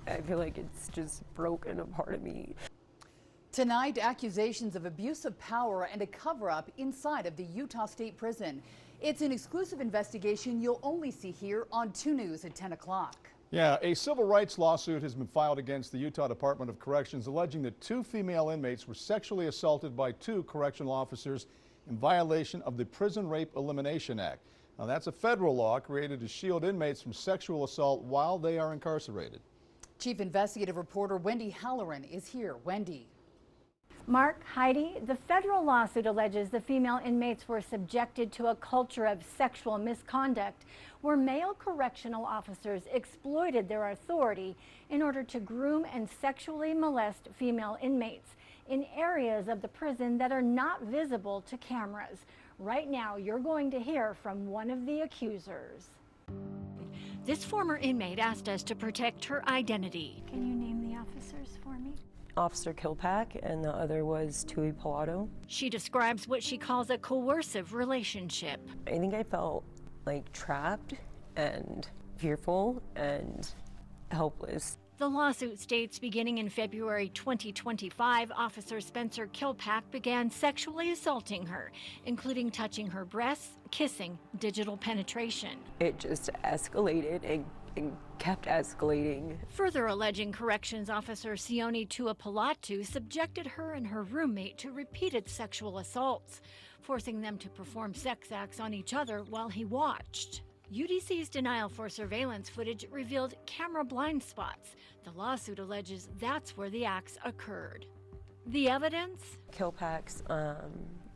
I feel like it's just broken a part of me. Tonight, accusations of abuse of power and a cover-up inside of the Utah State Prison. It's an exclusive investigation you'll only see here on 2 News at 10 o'clock. Yeah, a civil rights lawsuit has been filed against the Utah Department of Corrections alleging that 2 female inmates were sexually assaulted by 2 correctional officers in violation of the Prison Rape Elimination Act. Now, that's a federal law created to shield inmates from sexual assault while they are incarcerated. Chief Investigative Reporter Wendy Halloran is here. Wendy. Mark, Heidi, the federal lawsuit alleges the female inmates were subjected to a culture of sexual misconduct where male correctional officers exploited their authority in order to groom and sexually molest female inmates in areas of the prison that are not visible to cameras. Right now, you're going to hear from one of the accusers. This former inmate asked us to protect her identity. Can you name the officers for me? Officer Kilpack, and the other was Tui Pilato. She describes what she calls a coercive relationship. I think I felt like trapped and fearful and helpless. The lawsuit states beginning in February 2025, Officer Spencer Kilpack began sexually assaulting her, including touching her breasts, kissing, digital penetration. It just escalated and kept escalating. Further alleging corrections officer Sione Tuapalatu subjected her and her roommate to repeated sexual assaults, forcing them to perform sex acts on each other while he watched. UDC's denial for surveillance footage revealed camera blind spots. The lawsuit alleges that's where the acts occurred. The evidence? Kilpack's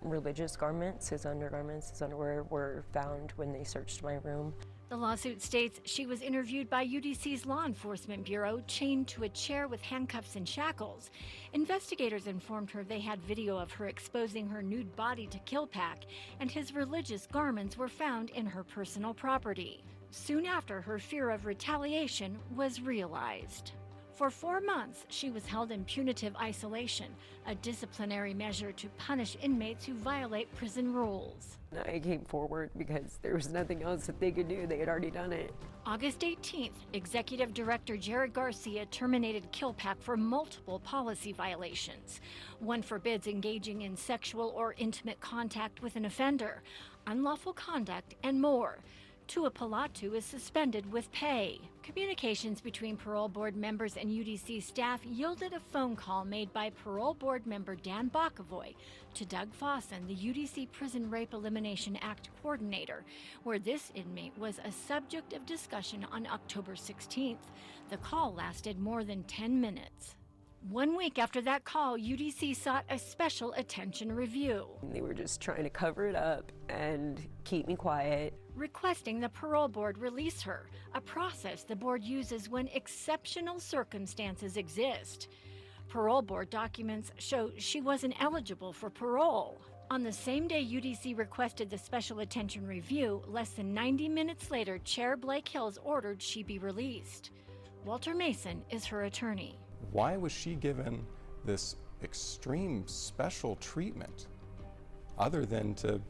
religious garments, his undergarments, his underwear were found when they searched my room. The lawsuit states she was interviewed by UDC's Law Enforcement Bureau, chained to a chair with handcuffs and shackles. Investigators informed her they had video of her exposing her nude body to Kilpack, and his religious garments were found in her personal property. Soon after, her fear of retaliation was realized. For 4 months, she was held in punitive isolation, a disciplinary measure to punish inmates who violate prison rules. I came forward because there was nothing else that they could do. They had already done it. August 18th, Executive Director Jared Garcia terminated Kilpack for multiple policy violations. One forbids engaging in sexual or intimate contact with an offender, unlawful conduct, and more. Tuapalatu is suspended with pay. Communications between parole board members and UDC staff yielded a phone call made by parole board member Dan Bakavoy to Doug Fossen, the UDC Prison Rape Elimination Act coordinator, where this inmate was a subject of discussion on October 16th. The call lasted more than 10 minutes. 1 week after that call, UDC sought a special attention review. They were just trying to cover it up and keep me quiet, requesting the parole board release her, a process the board uses when exceptional circumstances exist. Parole board documents show she wasn't eligible for parole. On the same day UDC requested the special attention review, less than 90 minutes later, Chair Blake Hills ordered she be released. Walter Mason is her attorney. Why was she given this extreme special treatment other than to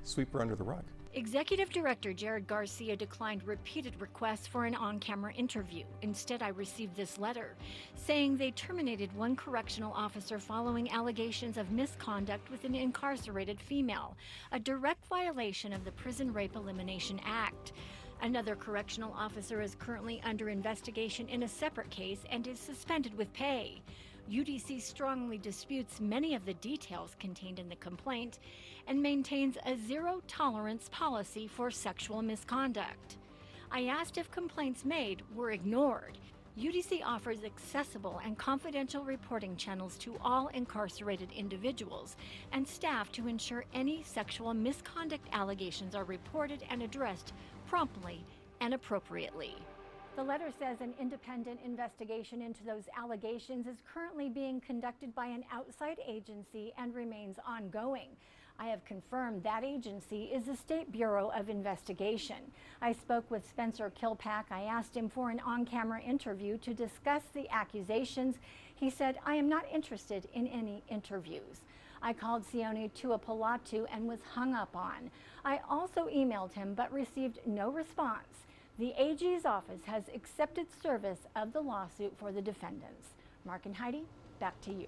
sweep her under the rug? Executive Director Jared Garcia declined repeated requests for an on-camera interview. Instead, I received this letter saying they terminated one correctional officer following allegations of misconduct with an incarcerated female, a direct violation of the Prison Rape Elimination Act. Another correctional officer is currently under investigation in a separate case and is suspended with pay. UDC strongly disputes many of the details contained in the complaint and maintains a zero-tolerance policy for sexual misconduct. I asked if complaints made were ignored. UDC offers accessible and confidential reporting channels to all incarcerated individuals and staff to ensure any sexual misconduct allegations are reported and addressed promptly and appropriately. The letter says an independent investigation into those allegations is currently being conducted by an outside agency and remains ongoing. I have confirmed that agency is the State Bureau of Investigation. I spoke with Spencer Kilpack. I asked him for an on-camera interview to discuss the accusations. He said, "I am not interested in any interviews." I called Sione Tuapalatu and was hung up on. I also emailed him but received no response. The AG's office has accepted service of the lawsuit for the defendants. Mark and Heidi, back to you.